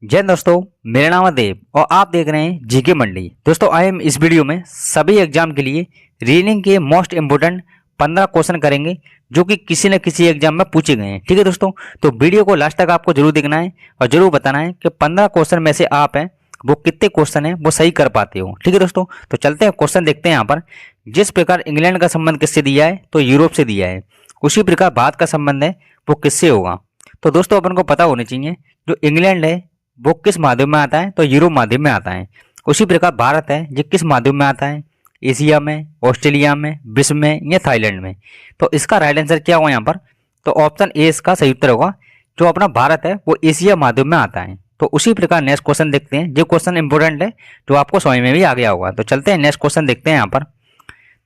जय हिंद दोस्तों। मेरा नाम है देव और आप देख रहे हैं जीके मंडी। दोस्तों आए हम इस वीडियो में सभी एग्जाम के लिए रीजनिंग के मोस्ट इंपोर्टेंट 15 क्वेश्चन करेंगे जो कि किसी न किसी एग्जाम में पूछे गए हैं। ठीक है दोस्तों, तो वीडियो को लास्ट तक आपको जरूर देखना है और जरूर बताना है कि 15 क्वेश्चन में से आप हैं वो कितने क्वेश्चन हैं वो सही कर पाते हो। ठीक है दोस्तों, तो चलते हैं क्वेश्चन देखते हैं। यहाँ पर जिस प्रकार इंग्लैंड का संबंध किससे दिया है तो यूरोप से दिया है, उसी प्रकार भारत का संबंध है वो किससे होगा। तो दोस्तों अपन को पता होना चाहिए जो इंग्लैंड है वो किस माध्यम में आता है तो यूरोप माध्यम में आता है। उसी प्रकार भारत है ये किस माध्यम में आता है, एशिया में, ऑस्ट्रेलिया में, विश्व में या थाईलैंड में। तो इसका राइट आंसर क्या होगा यहाँ पर, तो ऑप्शन ए इसका सही उत्तर होगा। जो अपना भारत है वो एशिया माध्यम में आता है। तो उसी प्रकार नेक्स्ट क्वेश्चन देखते हैं। जो क्वेश्चन इंपोर्टेंट है जो आपको समझ में भी आ गया होगा। तो चलते हैं नेक्स्ट क्वेश्चन देखते हैं। यहाँ पर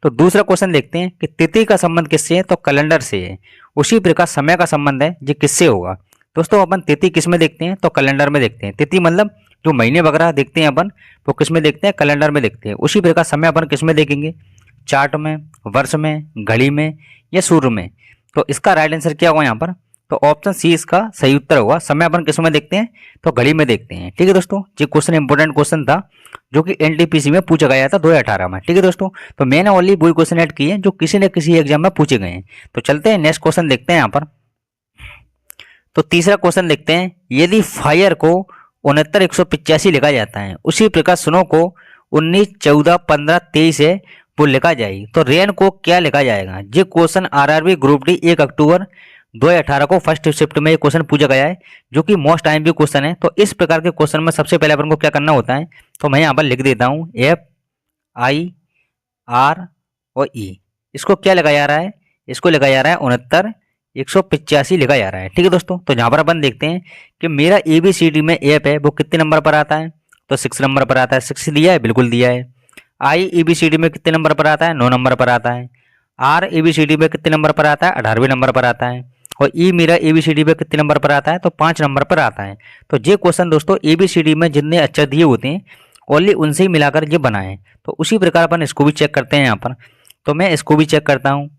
तो दूसरा क्वेश्चन देखते हैं कि तिथि का संबंध किससे है तो कैलेंडर से है। उसी प्रकार समय का संबंध है ये किससे होगा। दोस्तों अपन तिथि किस में देखते हैं तो कैलेंडर में देखते हैं। तिथि मतलब जो महीने वगैरह देखते हैं अपन वो किस में देखते हैं, कैलेंडर में देखते हैं। उसी प्रकार समय अपन किस में देखेंगे, चार्ट में, वर्ष में, घड़ी में या सूर्य में। तो इसका राइट आंसर क्या होगा यहाँ पर, तो ऑप्शन सी इसका सही उत्तर होगा। समय अपन किस में देखते हैं तो घड़ी में देखते हैं। ठीक है दोस्तों, ये क्वेश्चन इंपोर्टेंट क्वेश्चन था जो कि एनटीपीसी में पूछा गया था 2018 में। ठीक है दोस्तों, तो मैंने ओनली वही क्वेश्चन ऐड किए हैं जो किसी न किसी एग्जाम में पूछे गए हैं। तो चलते हैं नेक्स्ट क्वेश्चन देखते हैं। यहाँ पर तो तीसरा क्वेश्चन देखते हैं। यदि फायर को 69 185 लिखा जाता है, उसी प्रकार स्नो को 19 14 15 23 है वो लिखा जाएगी, तो रेन को क्या लिखा जाएगा। ये क्वेश्चन आरआरबी ग्रुप डी 1 अक्टूबर 2018 को फर्स्ट शिफ्ट में ये क्वेश्चन पूछा गया है जो कि मोस्ट टाइम भी क्वेश्चन है। तो इस प्रकार के क्वेश्चन में सबसे पहले अपन को क्या करना होता है, तो मैं यहाँ पर लिख देता हूँ FIR और ई। इसको क्या लिखा जा रहा है, इसको लिखा जा रहा है 69 185 लिखा जा रहा है। ठीक है दोस्तों, तो यहाँ पर अपन देखते हैं कि मेरा ABCD में ऐप है वो कितने नंबर पर आता है तो 6 नंबर पर आता है। 6 दिया है, बिल्कुल दिया है। आई ABCD में कितने नंबर पर आता है, 9 नंबर पर आता है। आर ABCD में कितने नंबर पर आता है, 18वें नंबर पर आता है। और ई मेरा ABCD में कितने नंबर पर आता है तो 5 नंबर पर आता है। तो ये क्वेश्चन दोस्तों ABCD में जितने अक्षर दिए होते हैं ओनली उनसे ही मिलाकर ये बना है। तो उसी प्रकार अपन इसको भी चेक करते हैं यहाँ पर। तो मैं इसको भी चेक करता हूँ,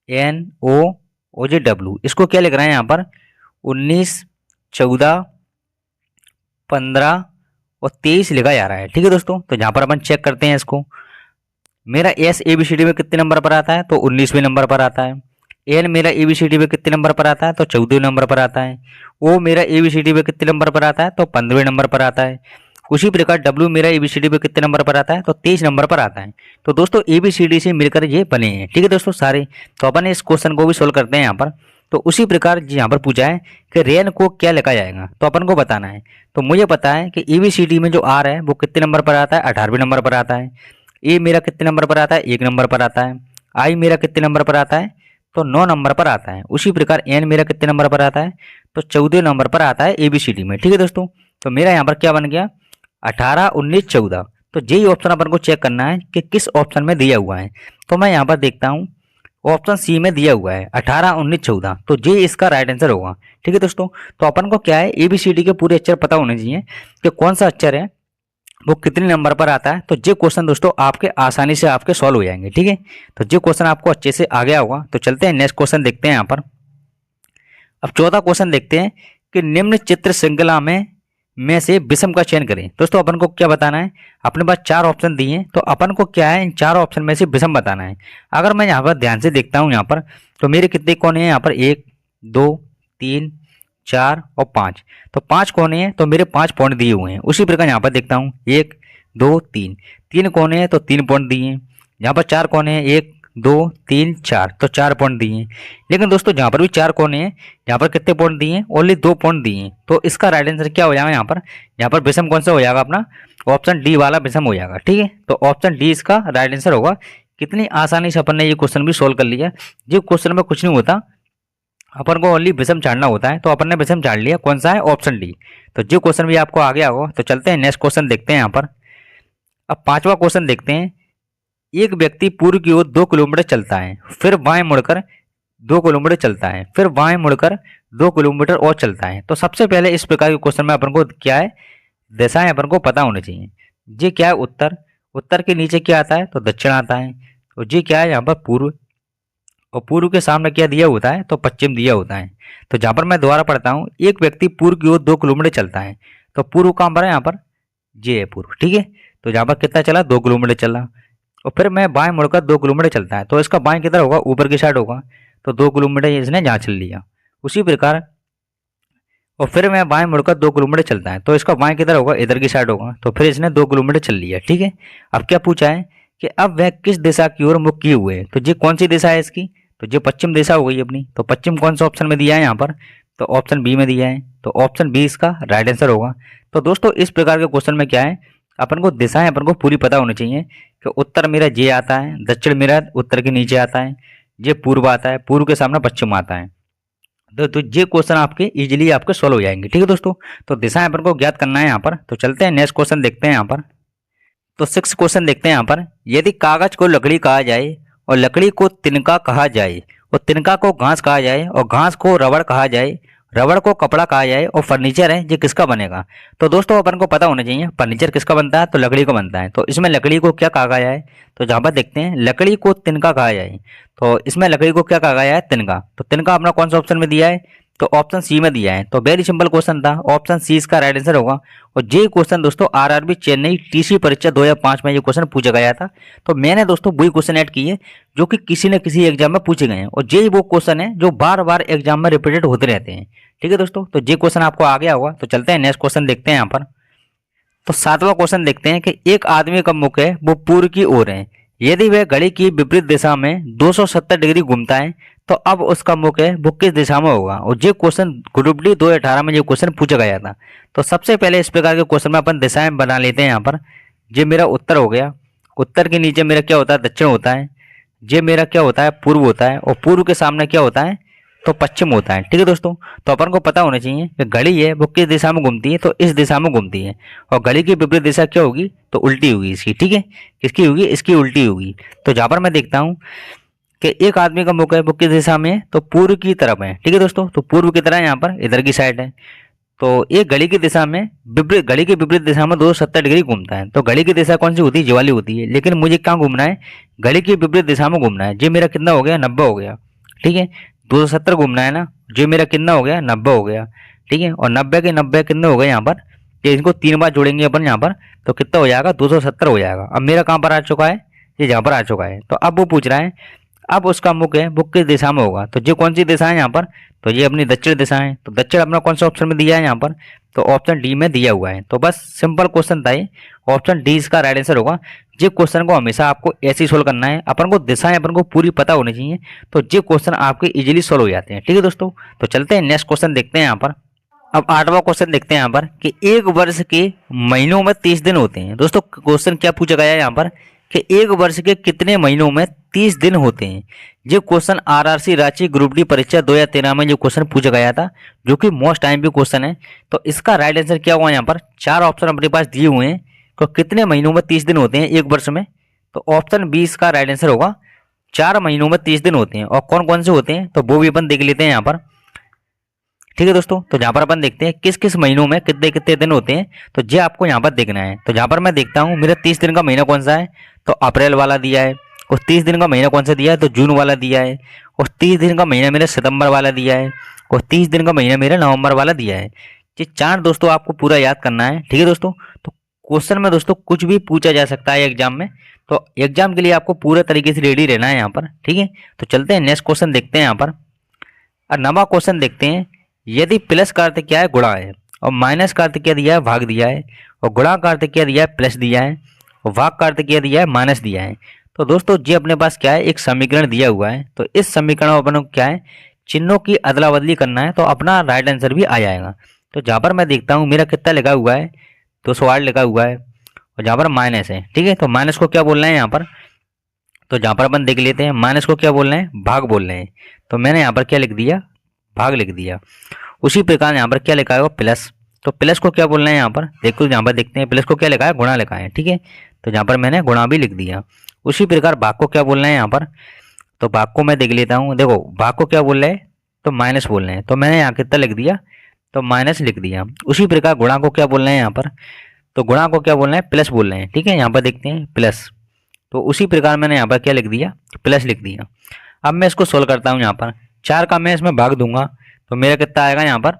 SNOOJW। इसको क्या लिख रहे हैं यहाँ पर 19 14 15 और 23 लिखा जा रहा है। ठीक है दोस्तों, तो यहाँ पर अपन चेक करते हैं इसको। मेरा एस ABCD में कितने नंबर पर आता है तो 19वें नंबर पर आता है। एन मेरा ABCD में कितने नंबर पर आता है तो 14वें नंबर पर आता है। ओ मेरा ABCD में कितने नंबर पर आता है तो 15वें नंबर पर आता है। उसी प्रकार डब्ल्यू मेरा ABCD में कितने नंबर पर आता है तो 23 नंबर पर आता है। तो दोस्तों ABCD से मिलकर ये बने हैं। ठीक है दोस्तों सारे। तो अपन इस क्वेश्चन को भी सोल्व करते हैं यहाँ पर। तो उसी प्रकार यहाँ पर पूछा है कि रेन को क्या लिखा जाएगा तो अपन को बताना है। तो मुझे पता है कि ABCD में जो आर है वो कितने नंबर पर आता है, 18वें नंबर पर आता है। ए मेरा कितने नंबर पर आता है, 1 नंबर पर आता है। आई मेरा कितने नंबर पर आता है तो 9 नंबर पर आता है। उसी प्रकार एन मेरा कितने नंबर पर आता है तो 14 नंबर पर आता है ABCD में। ठीक है दोस्तों, तो मेरा यहाँ पर क्या बन गया 18 19 14। तो यही ऑप्शन अपन को चेक करना है कि किस ऑप्शन में दिया हुआ है। तो मैं यहाँ पर देखता हूँ ऑप्शन सी में दिया हुआ है 18 19 14, तो ये इसका राइट आंसर होगा। ठीक है दोस्तों, तो अपन को क्या है ABCD के पूरे अक्षर पता होने चाहिए कि कौन सा अक्षर है वो कितने नंबर पर आता है। तो ये क्वेश्चन दोस्तों आपके आसानी से आपके सॉल्व हो जाएंगे। ठीक है, तो ये क्वेश्चन आपको अच्छे से आ गया होगा। तो चलते हैं नेक्स्ट क्वेश्चन देखते हैं यहाँ पर। अब चौथा क्वेश्चन देखते हैं कि निम्न चित्र श्रृंखला में से विषम का चयन करें। दोस्तों अपन को क्या बताना है, अपने पास 4 ऑप्शन दिए हैं तो अपन को क्या है इन 4 ऑप्शन में से विषम बताना है। अगर मैं यहाँ पर ध्यान से देखता हूँ यहाँ पर तो मेरे कितने कोने हैं यहाँ पर 1 2 3 4 और 5। तो 5 कोने हैं तो मेरे 5 पॉइंट दिए हुए हैं। उसी प्रकार यहाँ पर देखता हूँ 1 2 3, 3 कोने हैं तो 3 पॉइंट दिए हैं। यहाँ पर 4 कोने हैं 1 2 3 4, तो 4 पॉइंट दिए हैं। लेकिन दोस्तों जहाँ पर भी 4 कोने हैं यहाँ पर कितने पॉइंट दिए हैं, ओनली 2 पॉइंट दिए हैं। तो इसका राइट आंसर क्या हो जाएगा यहाँ पर विषम कौन सा हो जाएगा अपना, ऑप्शन डी वाला विषम हो जाएगा। ठीक है, तो ऑप्शन डी इसका राइट आंसर होगा। कितनी आसानी से अपन ने ये क्वेश्चन भी सोल्व कर लिया। जो क्वेश्चन में कुछ नहीं होता, अपन को ओनली विषम छाड़ना होता है। तो अपन ने विषम छाड़ लिया, कौन सा है, ऑप्शन डी। तो जो क्वेश्चन भी आपको आ गया होगा। तो चलते हैं नेक्स्ट क्वेश्चन देखते हैं यहाँ पर। अब 5वां क्वेश्चन देखते हैं। एक व्यक्ति पूर्व की ओर 2 किलोमीटर चलता है, फिर बाएं मुड़कर 2 किलोमीटर चलता है, फिर बाएं मुड़कर 2 किलोमीटर और चलता है। तो सबसे पहले इस प्रकार के क्वेश्चन में अपन को क्या है, दिशाएं अपन को पता होनी चाहिए। ये क्या है उत्तर, उत्तर के नीचे क्या आता है तो दक्षिण आता है। और ये क्या है यहाँ पर पूर्व, और पूर्व के सामने क्या दिया होता है, तो पश्चिम दिया होता है। तो जहाँ पर मैं दोबारा पढ़ता हूँ, एक व्यक्ति पूर्व की ओर 2 किलोमीटर चलता है। तो पूर्व कहाँ पर है, यहाँ पर ये है पूर्व, ठीक है। तो जहाँ पर कितना चला, 2 किलोमीटर चला। और फिर मैं बाएं मुड़कर 2 किलोमीटर चलता है, तो इसका बाएं किधर होगा, ऊपर की साइड होगा। तो 2 किलोमीटर इसने जहाँ चल लिया। उसी प्रकार और फिर मैं बाएं मुड़कर 2 किलोमीटर चलता है, तो इसका बाएं किधर होगा, इधर की साइड होगा। तो फिर इसने 2 किलोमीटर चल लिया, ठीक है। अब क्या पूछा है कि अब वह किस दिशा की ओर मुख किए हुए है। तो ये कौन सी दिशा है इसकी, तो ये पश्चिम दिशा हो गई अपनी। तो पश्चिम कौन सा ऑप्शन में दिया है यहाँ पर, तो ऑप्शन बी में दिया है। तो ऑप्शन बी इसका राइट आंसर होगा। तो दोस्तों इस प्रकार के क्वेश्चन में क्या है, अपन को दिशाएं अपन को पूरी पता होनी चाहिए कि उत्तर मेरा ये आता है, दक्षिण मेरा उत्तर के नीचे आता है, ये पूर्व आता है, पूर्व के सामने पश्चिम आता है। तो ये क्वेश्चन आपके इजीली आपके सॉल्व हो जाएंगे, ठीक है दोस्तों। तो दिशाएं अपन को ज्ञात करना है यहाँ पर। तो चलते हैं नेक्स्ट क्वेश्चन देखते हैं यहाँ पर। तो 6 क्वेश्चन देखते हैं यहाँ पर। यदि कागज को लकड़ी कहा जाए और लकड़ी को तिनका कहा जाए और तिनका को घास कहा जाए और घास को रबड़ कहा जाए, रबड़ को कपड़ा कहा जाए और फर्नीचर है, ये किसका बनेगा। तो दोस्तों अपन को पता होना चाहिए फर्नीचर किसका बनता है, तो लकड़ी का बनता है। तो इसमें लकड़ी को क्या कहा गया है, तो जहाँ पर देखते हैं लकड़ी को तिनका कहा जाए, तो इसमें लकड़ी को क्या कहा गया है, तिनका। तो तिनका अपना कौन सा ऑप्शन में दिया है, तो ऑप्शन सी में दिया है। तो वेरी सिंपल क्वेश्चन था, ऑप्शन सी इसका राइट आंसर होगा। और ये क्वेश्चन दोस्तों आरआरबी चेन्नई टीसी परीक्षा 2005 में ये क्वेश्चन पूछा गया था। तो मैंने दोस्तों वही क्वेश्चन ऐड किए जो कि किसी न किसी एग्जाम में पूछे गए हैं, और यही वो क्वेश्चन है जो बार बार एग्जाम में रिपीटेड होते रहते हैं, ठीक है दोस्तों। तो ये क्वेश्चन आपको आ गया होगा। तो चलते हैं नेक्स्ट क्वेश्चन देखते हैं यहाँ पर। तो 7वां क्वेश्चन देखते हैं कि एक आदमी का मुख है वो पूर्व की ओर है, यदि वह घड़ी की विपरीत दिशा में 270 डिग्री घूमता है तो अब उसका मुख है वो किस दिशा में होगा। और ये क्वेश्चन ग्रुप डी 2018 में ये क्वेश्चन पूछा गया था। तो सबसे पहले इस प्रकार के क्वेश्चन में अपन दिशाएं बना लेते हैं यहाँ पर। ये मेरा उत्तर हो गया, उत्तर के नीचे मेरा क्या होता है, दक्षिण होता है। ये मेरा क्या होता है, पूर्व होता है, और पूर्व के सामने क्या होता है, तो पश्चिम होता है, ठीक है दोस्तों। तो अपन को पता होना चाहिए कि घड़ी है वो किस दिशा में घूमती है, तो इस दिशा में घूमती है। और घड़ी की विपरीत दिशा क्या होगी, तो उल्टी होगी इसकी, ठीक है। किसकी होगी, इसकी उल्टी होगी। तो जहाँ पर मैं देखता हूँ कि एक आदमी का मुख है वो किस दिशा में है, तो पूर्व की तरफ है, ठीक है दोस्तों। तो पूर्व की तरह यहाँ पर इधर की साइड है। तो एक घड़ी की दिशा में विपरीत, घड़ी की विपरीत दिशा में 270 डिग्री घूमता है। तो घड़ी की दिशा कौन सी होती है, ज्वाली होती है। लेकिन मुझे कहाँ घूमना है, घड़ी की विपरीत दिशा में घूमना है। ये मेरा कितना हो गया, 90 हो गया, ठीक है। 270 घूमना है ना, जो मेरा कितना हो गया, 90 हो गया, ठीक है। और 90 के 90 कितने हो गए यहाँ पर, ये इनको 3 बार जोड़ेंगे अपन यहाँ पर, तो कितना हो जाएगा, 270 हो जाएगा। अब मेरा कहाँ पर आ चुका है, ये जहाँ पर आ चुका है। तो अब वो पूछ रहा है अब उसका मुख है वो किस दिशा में होगा। तो ये कौन सी दिशा है यहाँ पर, तो ये अपनी दक्षिण दिशा है। तो दक्षिण अपना कौन सा ऑप्शन में दिया है यहाँ पर, तो ऑप्शन डी में दिया हुआ है। तो बस सिंपल क्वेश्चन था ये, ऑप्शन डी इसका राइट आंसर होगा। ये क्वेश्चन को हमेशा आपको ऐसे ही सोल्व करना है, अपन को दिशाएं अपन को पूरी पता होनी चाहिए, तो ये क्वेश्चन आपके इजीली सोल्व हो जाते हैं, ठीक है दोस्तों। तो चलते हैं नेक्स्ट क्वेश्चन देखते हैं यहाँ पर। अब 8वां क्वेश्चन देखते हैं यहाँ पर कि एक वर्ष के महीनों में 30 दिन होते हैं। दोस्तों क्वेश्चन क्या पूछा गया है यहाँ पर कि एक वर्ष के कितने महीनों में 30 दिन होते हैं। ये question RRC Ranchi group D परीक्षा 2013 में जो क्वेश्चन पूछा गया था, जो कि मोस्ट टाइम भी क्वेश्चन है। तो इसका राइट आंसर क्या हुआ, यहाँ पर 4 ऑप्शन अपने पास दिए हुए हैं तो कितने महीनों में 30 दिन होते हैं एक वर्ष में, तो ऑप्शन बी इसका राइट आंसर होगा। 4 महीनों में 30 दिन होते हैं। और कौन कौन से होते हैं, तो वो भी अपन देख लेते हैं यहाँ पर, ठीक है दोस्तों। तो जहाँ पर अपन देखते हैं किस किस महीनों में कितने कितने दिन होते हैं, तो ये आपको यहाँ पर देखना है। तो जहाँ पर मैं देखता हूँ मेरा 30 दिन का महीना कौन सा है, तो अप्रैल वाला दिया है। और 30 दिन का महीना कौन सा दिया है, तो जून वाला दिया है। और 30 दिन का महीना मेरा सितंबर वाला दिया है। और 30 दिन का महीना मेरा नवंबर वाला दिया है। ये 4 दोस्तों आपको पूरा याद करना है, ठीक है दोस्तों। तो क्वेश्चन में दोस्तों कुछ भी पूछा जा सकता है एग्जाम में, तो एग्जाम के लिए आपको पूरे तरीके से रेडी रहना है यहाँ पर, ठीक है। तो चलते हैं नेक्स्ट क्वेश्चन देखते हैं यहाँ पर। और 9वां क्वेश्चन देखते हैं, यदि प्लस का अर्थ क्या है, गुणा है, और माइनस का अर्थ क्या दिया है, भाग दिया है, और गुणा का अर्थ क्या दिया है, प्लस दिया है, और भाग का अर्थ क्या दिया है, माइनस दिया है। तो दोस्तों जी अपने पास क्या है, एक समीकरण दिया हुआ है। तो इस समीकरण में अपन को क्या है, चिन्हों की अदला बदली करना है, तो अपना राइट आंसर भी आ जाएगा। तो जहाँ पर मैं देखता हूँ मेरा कितना लिखा हुआ है, 208 लिखा हुआ है, और जहाँ पर माइनस है, ठीक है। तो माइनस को क्या बोलना है यहाँ पर, तो जहाँ पर अपन देख लेते हैं माइनस को क्या बोल रहे हैं, भाग बोल रहे हैं। तो मैंने यहाँ पर क्या लिख दिया, भाग लिख दिया। उसी प्रकार यहाँ पर क्या लिखा है, प्लस। तो प्लस को क्या बोलना है यहाँ पर, देखो यहाँ पर देखते हैं प्लस को क्या लिखा है, गुणा लिखा है, ठीक है। तो यहाँ पर मैंने गुणा भी लिख दिया। उसी प्रकार भाग को क्या बोलना है यहाँ पर, तो भाग को मैं देख लेता हूँ। देखो भाग को क्या बोल रहे हैं, तो माइनस बोल रहे हैं। तो मैंने यहाँ कितना लिख दिया, तो माइनस लिख दिया। उसी प्रकार गुणा को क्या बोल रहे हैं यहाँ पर, तो गुणा को क्या बोल रहे हैं, प्लस बोल रहे हैं, ठीक है। यहाँ पर देखते हैं प्लस। तो उसी प्रकार मैंने यहाँ पर क्या लिख दिया, प्लस लिख दिया। अब मैं इसको सोल्व करता हूँ। यहाँ पर 4 का मैं इसमें भाग दूंगा तो मेरा कितना आएगा यहाँ पर,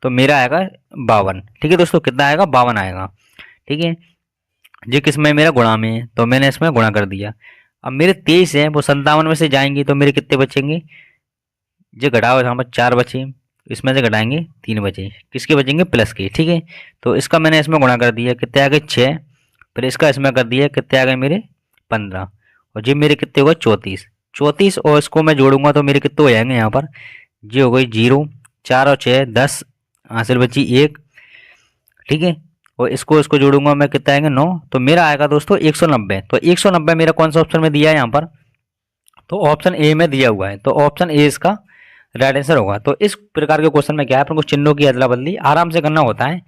तो मेरा आएगा 52। ठीक है दोस्तों, कितना आएगा, 52 आएगा। ठीक है, ये किसमें, मेरा गुणा में है, तो मैंने इसमें गुणा कर दिया। अब मेरे 23 हैं, वो 57 में से जाएंगे तो मेरे कितने बचेंगे, जो घटाओ यहाँ पर 4 बचे, इसमें से घटाएंगे 3 बचे, किसके बचेंगे, प्लस के। ठीक है, तो इसका मैंने इसमें गुणा कर दिया, कितने आ गए 6, फिर इसका इसमें कर दिया, कितने आ गए मेरे 15, और जी मेरे कितने हो गए 34। 34 और इसको मैं जोड़ूंगा तो मेरे कितने हो जाएंगे यहाँ पर, जी हो गई 0, 4 और 6 10, हासिल बची 1। ठीक है, और इसको इसको जोड़ूंगा मैं, कितना आएंगे 9, तो मेरा आएगा दोस्तों 190। तो 190 मेरा कौन सा ऑप्शन में दिया है यहाँ पर, तो ऑप्शन ए में दिया हुआ है, तो ऑप्शन ए इसका राइट आंसर होगा। तो इस प्रकार के क्वेश्चन में क्या है, अपन को चिन्हों की अदला बदली आराम से करना होता है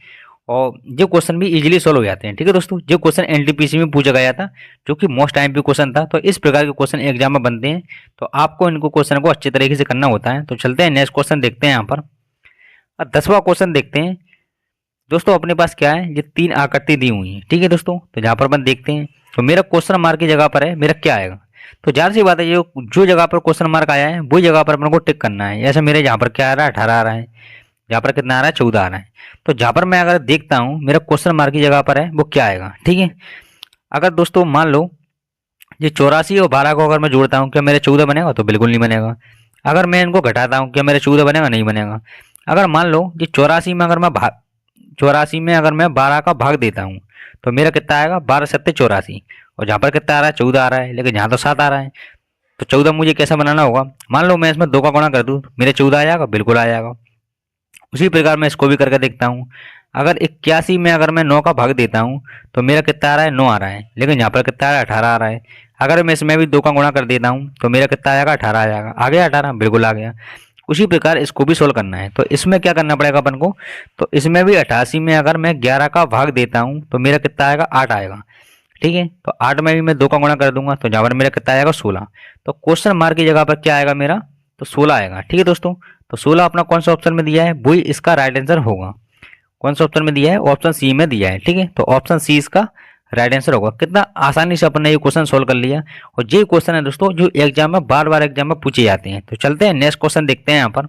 और जो क्वेश्चन भी इजीली सोल्व हो जाते हैं। ठीक है दोस्तों, जो क्वेश्चन एनटीपीसी में पूछा गया था, जो कि मोस्ट टाइम पे क्वेश्चन था, तो इस प्रकार के क्वेश्चन एग्जाम में बनते हैं, तो आपको इनको क्वेश्चन को अच्छे तरीके से करना होता है। तो चलते हैं नेक्स्ट क्वेश्चन देखते हैं। यहाँ पर 10वां क्वेश्चन देखते हैं दोस्तों। अपने पास क्या है, ये 3 आकृति दी हुई है। ठीक है दोस्तों, तो जहाँ पर अपन देखते हैं, तो मेरा क्वेश्चन मार्क की जगह पर है, मेरा क्या आएगा, तो जाहिर सी बात है जो जगह पर क्वेश्चन मार्क आया है वही जगह पर अपन को टिक करना है। जैसे मेरे यहाँ पर क्या आ रहा है, 18 आ रहा है, जहाँ पर कितना आ रहा है, 14 आ रहा है। तो जहाँ पर मैं अगर देखता हूँ मेरा क्वेश्चन मार्क की जगह पर है, वो क्या आएगा। ठीक है, अगर दोस्तों मान लो ये 84 और 12 को अगर मैं जोड़ता हूँ, क्या मेरे 14 बनेगा, तो बिल्कुल नहीं बनेगा। अगर मैं इनको घटाता हूँ, क्या मेरे 14 बनेगा, नहीं बनेगा। अगर मान लो ये 84 में अगर मैं 12 का भाग देता हूँ, तो मेरा कितना आएगा, 12 सत्ते 84, और जहाँ पर कितना आ रहा है, 14 आ रहा है, लेकिन यहाँ तो 7 आ रहा है। तो 14 मुझे कैसा बनाना होगा, मान लो मैं इसमें 2 का गुणा कर दूँ, मेरे 14 आ जाएगा, बिल्कुल आ जाएगा। उसी प्रकार मैं इसको भी करके देखता हूँ। अगर 81 में अगर मैं 9 का भाग देता हूँ, तो मेरा कितना आ रहा है, 9 आ रहा है, लेकिन यहाँ पर कितना आ रहा है, 18 आ रहा है। अगर मैं इसमें भी 2 का गुणा कर देता हूँ, तो मेरा कितना आएगा, 18 आ जाएगा। आ गया 18, बिल्कुल आ गया। उसी प्रकार इसको भी सोल्व करना है, तो इसमें क्या करना पड़ेगा अपन को, तो इसमें भी 88 में अगर मैं 11 का भाग देता हूँ, तो मेरा कितना आएगा, 8 आएगा। ठीक है, तो 8 में भी मैं 2 का गुणा कर दूंगा, तो जहाँ पर मेरा कितना आएगा, 16। तो क्वेश्चन मार्क की जगह पर क्या आएगा मेरा, तो 16 आएगा। ठीक है दोस्तों, तो 16 अपना कौन सा ऑप्शन में दिया है, वही इसका राइट आंसर होगा। कौन सा ऑप्शन में दिया है, ऑप्शन सी में दिया है। ठीक है, तो ऑप्शन सी इसका राइट आंसर होगा। कितना आसानी से अपन ने ये क्वेश्चन सोल्व कर लिया, और ये क्वेश्चन है दोस्तों जो एग्जाम में बार बार एग्जाम में पूछे जाते हैं। तो चलते हैं नेक्स्ट क्वेश्चन देखते हैं। यहाँ पर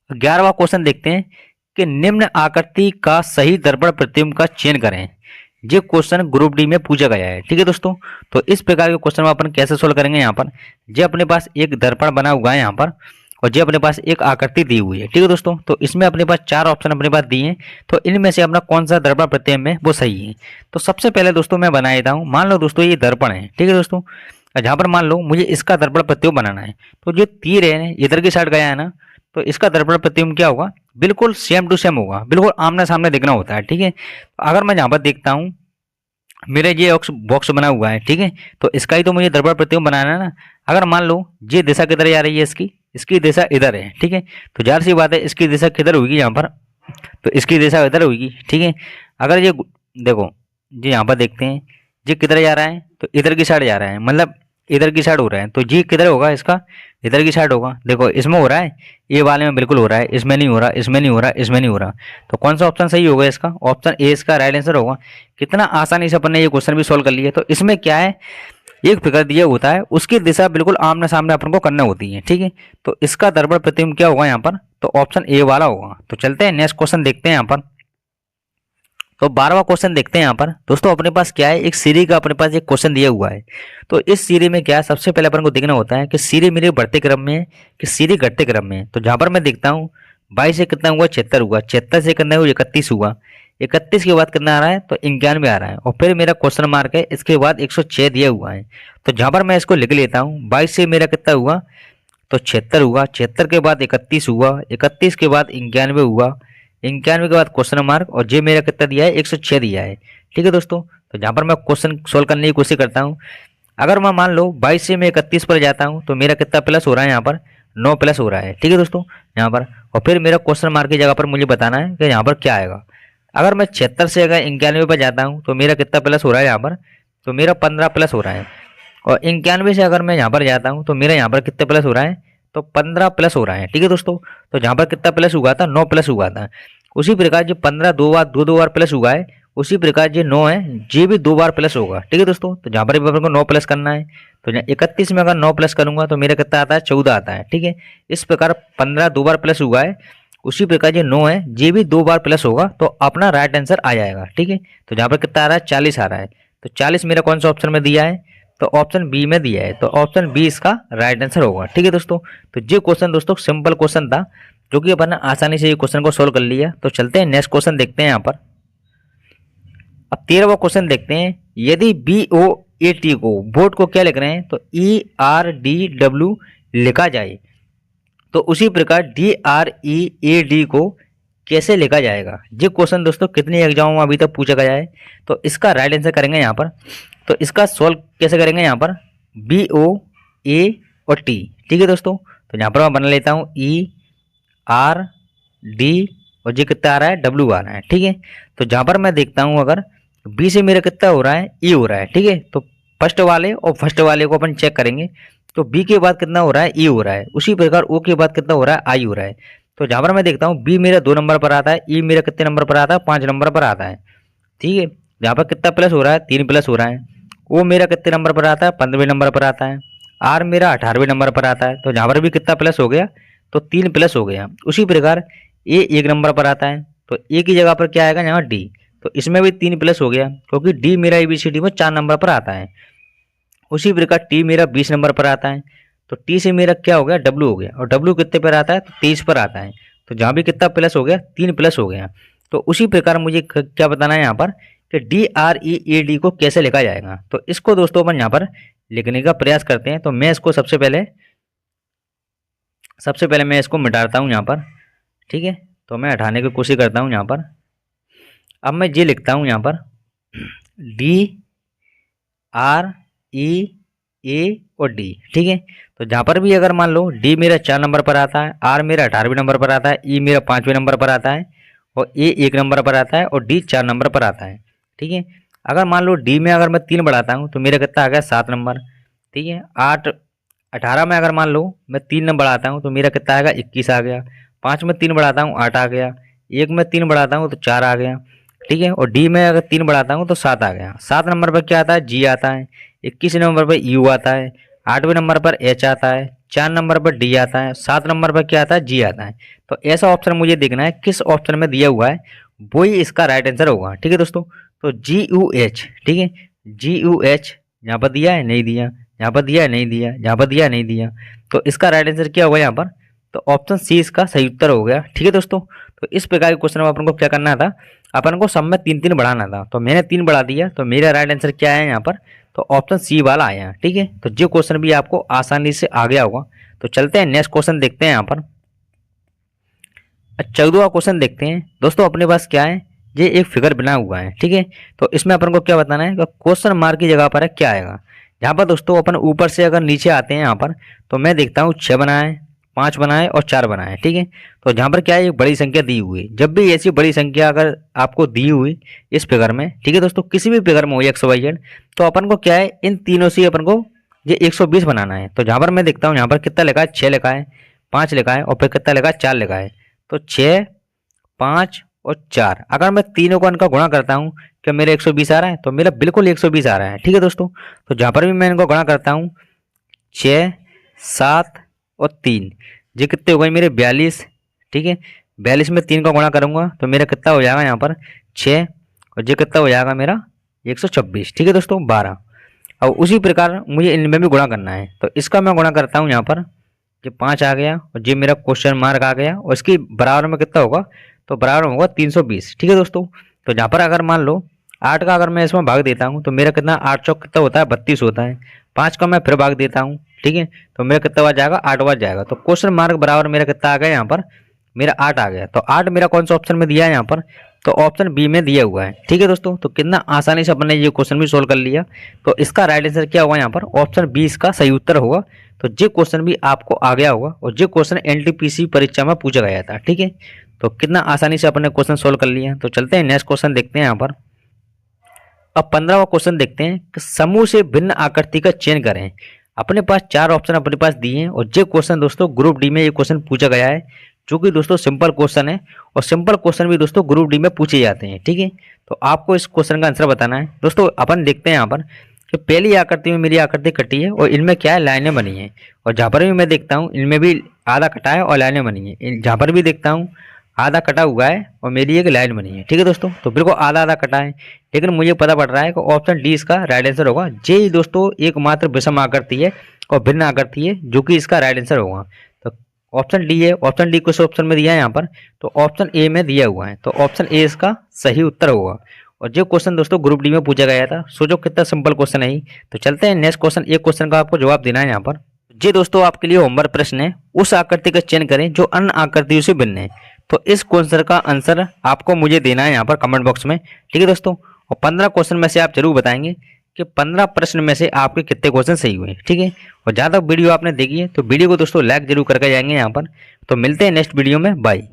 11वां क्वेश्चन देखते हैं कि निम्न आकृति का सही दर्पण प्रतिबिंब का चयन करें। ये क्वेश्चन ग्रुप डी में पूछा गया है। ठीक है दोस्तों, तो इस प्रकार के क्वेश्चन में अपन कैसे सोल्व करेंगे। यहाँ पर जो अपने पास एक दर्पण बना हुआ है यहाँ पर, और जो अपने पास एक आकृति दी हुई है। ठीक है दोस्तों, तो इसमें अपने पास 4 ऑप्शन अपने पास दिए हैं, तो इनमें से अपना कौन सा दर्पण प्रतिबिंब है वो सही है। तो सबसे पहले दोस्तों मैं बना देता हूँ। मान लो दोस्तों ये दर्पण है। ठीक है दोस्तों, जहाँ पर मान लो मुझे इसका दर्पण प्रतिबिंब बनाना है, तो जो तीर है इधर की साइड गया है ना, तो इसका दर्पण प्रतिबिंब क्या होगा, बिल्कुल सेम टू सेम होगा, बिल्कुल आमने सामने दिखना होता है। ठीक है, अगर मैं जहाँ पर देखता हूँ मेरे ये बॉक्स बना हुआ है, ठीक है, तो इसका ही तो मुझे दर्पण प्रतिबिंब बनाना है ना। अगर मान लो ये दिशा किधर जा रही है, इसकी दिशा इधर है। ठीक है, तो जाहिर सी बात है इसकी दिशा किधर होगी, यहाँ पर, तो इसकी दिशा इधर होगी। ठीक है, अगर ये देखो, जी यहाँ पर देखते हैं ये किधर जा रहा है, तो इधर की साइड जा रहा है, मतलब इधर की साइड हो रहा है, तो जी किधर होगा, इसका इधर की साइड होगा। देखो इसमें हो रहा है, ये वाले में बिल्कुल हो रहा है, इसमें नहीं हो रहा, इसमें नहीं हो रहा, इसमें नहीं हो रहा। तो कौन सा ऑप्शन सही होगा, इसका ऑप्शन ए इसका राइट आंसर होगा। कितना आसानी से अपन ने ये क्वेश्चन भी सोल्व कर लिया। तो इसमें क्या है, एक फिगर दिया होता है, उसकी दिशा बिल्कुल आमने सामने अपन को करना होती है। ठीक है, तो इसका दर्पण प्रतिबिंब क्या होगा यहाँ पर, तो ऑप्शन ए वाला होगा। तो चलते हैं नेक्स्ट क्वेश्चन देखते हैं। यहाँ पर तो 12वां क्वेश्चन देखते हैं। यहाँ पर दोस्तों अपने पास क्या है, एक सीरीज का अपने पास एक क्वेश्चन दिया हुआ है। तो इस सीरीज में क्या है, सबसे पहले अपन को देखना होता है कि सीरीज मेरे बढ़ते क्रम में है कि सीरीज घटते क्रम में है। तो जहाँ पर मैं देखता हूँ 22 से कितना हुआ, 76 हुआ, 76 से कितना हुआ, 31 हुआ, 31 के बाद कितना आ रहा है, तो 91 आ रहा है, और फिर मेरा क्वेश्चन मार्क है, इसके बाद 106 दिया हुआ है। तो जहाँ पर मैं इसको लिख लेता हूँ, 22 से मेरा कितना हुआ, तो 76 हुआ, 76 के बाद 31 हुआ, 31 के बाद 91 हुआ, 91 के बाद क्वेश्चन मार्क, और जे मेरा कितना दिया है, 106 दिया है। ठीक है दोस्तों, तो जहाँ पर मैं क्वेश्चन सोल्व करने की कोशिश करता हूँ, अगर मैं मान लो 22 से मैं 31 पर जाता हूँ, तो मेरा कितना प्लस हो रहा है, यहाँ पर 9 प्लस हो रहा है। ठीक है दोस्तों, यहाँ पर, और फिर मेरा क्वेश्चन मार्क की जगह पर मुझे बताना है कि यहाँ पर क्या आएगा। अगर मैं 76 से अगर 91 पर जाता हूँ, तो मेरा कितना प्लस हो रहा है यहाँ पर, तो मेरा 15 प्लस हो रहा है, और 91 से अगर मैं यहाँ पर जाता हूँ, तो मेरा यहाँ पर कितना प्लस हो रहा है, तो 15 प्लस हो रहा है। ठीक है दोस्तों, तो जहाँ पर कितना प्लस हुआ था, 9 प्लस हुआ था। उसी प्रकार जो 15 दो बार प्लस हुआ है, उसी प्रकार ये 9 है, ये भी 2 बार प्लस होगा। ठीक है दोस्तों, तो जहाँ पर भी अपन को 9 प्लस करना है, तो यहाँ 31 में अगर 9 प्लस करूंगा तो मेरा कितना आता है, 14 आता है। ठीक है, इस प्रकार 15 2 बार प्लस हुआ है, उसी प्रकार ये 9 है, ये भी 2 बार प्लस होगा, तो अपना राइट आंसर आ जाएगा। ठीक है, तो जहाँ पर कितना आ रहा है, 40 आ रहा है, तो 40 मेरा कौन सा ऑप्शन में दिया है, तो ऑप्शन बी में दिया है, तो ऑप्शन बी इसका राइट आंसर होगा। ठीक है दोस्तों, तो ये क्वेश्चन दोस्तों सिंपल क्वेश्चन था, जो कि अपन ने आसानी से ये क्वेश्चन को सोल्व कर लिया। तो चलते हैं नेक्स्ट क्वेश्चन देखते हैं यहाँ पर। अब 13वां क्वेश्चन देखते हैं। यदि BOAT को बोर्ड को क्या लिख रहे हैं, तो ERDW लिखा जाए, तो उसी प्रकार DREAD को कैसे लिखा जाएगा। ये क्वेश्चन दोस्तों कितने एग्जामों में अभी तक पूछा गया है, तो इसका राइट आंसर करेंगे यहाँ पर। तो इसका सॉल्व कैसे करेंगे यहाँ पर, BOA और T। ठीक है दोस्तों, तो यहाँ पर मैं बना लेता हूँ ERD और ये कितना आ रहा है, W आ रहा है। ठीक है, तो जहाँ पर मैं देखता हूँ अगर बी से मेरा कितना हो रहा है, E हो रहा है। ठीक है, तो फर्स्ट वाले और फर्स्ट वाले को अपन चेक करेंगे, तो बी के बाद कितना हो रहा है, E हो रहा है। उसी प्रकार ओ के बाद कितना हो रहा है, आई हो रहा है। तो जहाँ पर मैं देखता हूँ बी मेरा 2 नंबर पर आता है, E मेरा कितने नंबर पर आता है, 5 नंबर पर आता है। ठीक है, जहाँ पर कितना प्लस हो रहा है, 3 प्लस हो रहा है। ओ मेरा कितने नंबर पर आता है, 15वें नंबर पर आता है। आर मेरा 18वें नंबर पर आता है, तो जहाँ पर भी कितना प्लस हो गया, तो 3 प्लस हो गया। उसी प्रकार ए 1 नंबर पर आता है, तो ए की जगह पर क्या आएगा यहाँ, डी, तो इसमें भी 3 प्लस हो गया, क्योंकि डी मेरा ABCD में 4 नंबर पर आता है। उसी प्रकार टी मेरा 20 नंबर पर आता है, तो टी से मेरा क्या हो गया, डब्ल्यू हो गया, और डब्ल्यू कितने पर आता है, तो 23 पर आता है। तो जहाँ भी कितना प्लस हो गया, 3 प्लस हो गया। तो उसी प्रकार मुझे क्या बताना है यहाँ पर कि DREAD को कैसे लिखा जाएगा। तो इसको दोस्तों अपन यहाँ पर लिखने का प्रयास करते हैं। तो मैं इसको सबसे पहले मैं इसको मिटाता हूँ यहाँ पर। ठीक है, तो मैं हटाने की कोशिश करता हूँ यहाँ पर। अब मैं ये लिखता हूँ यहाँ पर DREA और D। ठीक है, तो जहाँ पर भी अगर मान लो D मेरा 4 नंबर पर आता है, R मेरा 18वें नंबर पर आता है, E मेरा 5वें नंबर पर आता है, और A 1 नंबर पर आता है, और D 4 नंबर पर आता है। ठीक है, अगर मान लो D में अगर मैं 3 बढ़ाता हूँ तो मेरा कितना आ गया, 7 नंबर। ठीक है, 18 में अगर मान लो मैं 3 नंबर बढ़ाता हूँ तो मेरा कितना आएगा, 21 आ गया। 5 में 3 बढ़ाता हूँ, 8 आ गया। 1 में 3 बढ़ाता हूँ तो 4 आ गया। ठीक है, और डी में अगर 3 बढ़ाता हूँ तो 7 आ गया। 7 नंबर पर क्या आता है, जी आता है। 21 नंबर पर यू आता है। 8वें नंबर पर एच आता है। 4 नंबर पर डी आता है। 7 नंबर पर क्या आता है, जी आता है। तो ऐसा ऑप्शन मुझे देखना है किस ऑप्शन में दिया हुआ है, वो ही इसका राइट आंसर होगा। ठीक है दोस्तों, तो GUH। ठीक है, GUH यहाँ पर दिया है, नहीं दिया, यहाँ पर दिया है, नहीं दिया, यहाँ पर दिया है, नहीं दिया, तो इसका राइट आंसर क्या होगा यहाँ पर, तो ऑप्शन सी इसका सही उत्तर हो गया। ठीक है दोस्तों, तो इस प्रकार के क्वेश्चन में अपन को क्या करना था, अपन को सब में 3-3 बढ़ाना था, तो मैंने 3 बढ़ा दिया, तो मेरा राइट आंसर क्या है यहाँ पर, तो ऑप्शन सी वाला आया। ठीक है, तो ये क्वेश्चन भी आपको आसानी से आ गया होगा। तो चलते हैं नेक्स्ट क्वेश्चन देखते हैं यहाँ पर। 14वां क्वेश्चन देखते हैं दोस्तों। अपने पास क्या है, ये एक फिगर बना हुआ है। ठीक है, तो इसमें अपन को क्या बताना है, क्वेश्चन मार्क की जगह पर है क्या आएगा। यहाँ पर दोस्तों अपन ऊपर से अगर नीचे आते हैं यहाँ पर, तो मैं देखता हूँ 6 बनाए, 5 बनाए और 4 बनाए। ठीक है, तो जहाँ पर क्या है, एक बड़ी संख्या दी हुई है। जब भी ऐसी बड़ी संख्या अगर आपको दी हुई इस फिगर में, ठीक है दोस्तों, किसी भी फिगर में हो XYZ, तो अपन को क्या है, इन तीनों से अपन को ये 120 बनाना है। तो जहाँ पर मैं देखता हूँ यहाँ पर कितना लिखा है, 6 लिखा है, 5 लिखा है, और फिर कितना लिखा है, 4 लिखा है। तो 6, 5 और 4, अगर मैं तीनों को इनका गुणा करता हूँ, क्या मेरा 120 आ रहा है, तो मेरा बिल्कुल 120 आ रहा है। ठीक है दोस्तों, तो जहाँ पर भी मैं इनको गुणा करता हूँ, 6, 7 और 3, ये कितने हो गए मेरे, 42। ठीक है, 42 में 3 का गुणा करूंगा तो मेरा कितना हो जाएगा यहाँ पर, 6, और ये कितना हो जाएगा मेरा, 126। ठीक है दोस्तों, 12। और उसी प्रकार मुझे इनमें भी गुणा करना है, तो इसका मैं गुणा करता हूँ यहाँ पर, ये 5 आ गया, और ये मेरा क्वेश्चन मार्क आ गया, और इसकी बराबर में कितना होगा, तो बराबर होगा 320। ठीक है दोस्तों, तो जहाँ पर अगर मान लो 8 का अगर मैं इसमें भाग देता हूँ तो मेरा कितना, 8 चौक कितना होता है, 32 होता है। 5 का मैं फिर भाग देता हूँ, ठीक है, तो मेरा कितना बार जाएगा, 8 बार जाएगा। तो क्वेश्चन मार्क बराबर मेरा कितना आ गया यहाँ पर, मेरा 8 आ गया। तो 8 मेरा कौन सा ऑप्शन में दिया है यहाँ पर, तो ऑप्शन बी में दिया हुआ है। ठीक है दोस्तों, तो कितना आसानी से अपने ये क्वेश्चन भी सोल्व कर लिया। तो इसका राइट आंसर क्या होगा यहाँ पर, ऑप्शन बी इसका सही उत्तर होगा। तो ये क्वेश्चन भी आपको आ गया होगा, और ये क्वेश्चन NTPC परीक्षा में पूछा गया था। ठीक है, तो कितना आसानी से अपने क्वेश्चन सोल्व कर लिया। तो चलते हैं नेक्स्ट क्वेश्चन देखते हैं यहाँ पर। अब 15वां क्वेश्चन देखते हैं कि समूह से भिन्न आकृति का चयन करें। अपने पास 4 ऑप्शन अपने पास दिए हैं, और ये क्वेश्चन दोस्तों ग्रुप डी में ये क्वेश्चन पूछा गया है, जो कि दोस्तों सिंपल क्वेश्चन है, और सिंपल क्वेश्चन भी दोस्तों ग्रुप डी में पूछे जाते हैं। ठीक है, तो आपको इस क्वेश्चन का आंसर बताना है। दोस्तों अपन देखते हैं यहाँ पर कि पहली आकृति में मेरी आकृति कटी है और इनमें क्या है, लाइनें बनी हैं, और जहाँ पर भी मैं देखता हूँ इनमें भी आधा कटा है और लाइनें बनी हैं। जहाँ पर भी देखता हूँ आधा कटा हुआ है और मेरी एक लाइन बनी है। ठीक है दोस्तों, तो बिल्कुल आधा आधा कटा है, लेकिन मुझे पता पड़ रहा है कि ऑप्शन डी इसका राइट आंसर होगा। जे ही दोस्तों एकमात्र विषम आकृति है और भिन्न आकृति है, जो कि इसका राइट आंसर होगा। तो ऑप्शन डी है। ऑप्शन डी किस ऑप्शन में दिया है यहाँ पर, तो ऑप्शन ए में दिया हुआ है, तो ऑप्शन ए इसका सही उत्तर होगा। और जो क्वेश्चन दोस्तों ग्रुप डी में पूछा गया था, सोचो कितना सिंपल क्वेश्चन है। तो चलते हैं नेक्स्ट क्वेश्चन। एक क्वेश्चन का आपको जवाब देना है यहाँ पर। जी दोस्तों, आपके लिए होमवर्क प्रश्न है, उस आकृति का चयन करें जो अन्य आकृतियों से भिन्न है। तो इस क्वेश्चन का आंसर आपको मुझे देना है यहाँ पर कमेंट बॉक्स में। ठीक है दोस्तों, और 15 क्वेश्चन में से आप जरूर बताएंगे कि 15 प्रश्न में से आपके कितने क्वेश्चन सही हुए। ठीक है, और ज़्यादा वीडियो आपने देखी है तो वीडियो को दोस्तों लाइक जरूर करके जाएंगे यहाँ पर। तो मिलते हैं नेक्स्ट वीडियो में, बाय।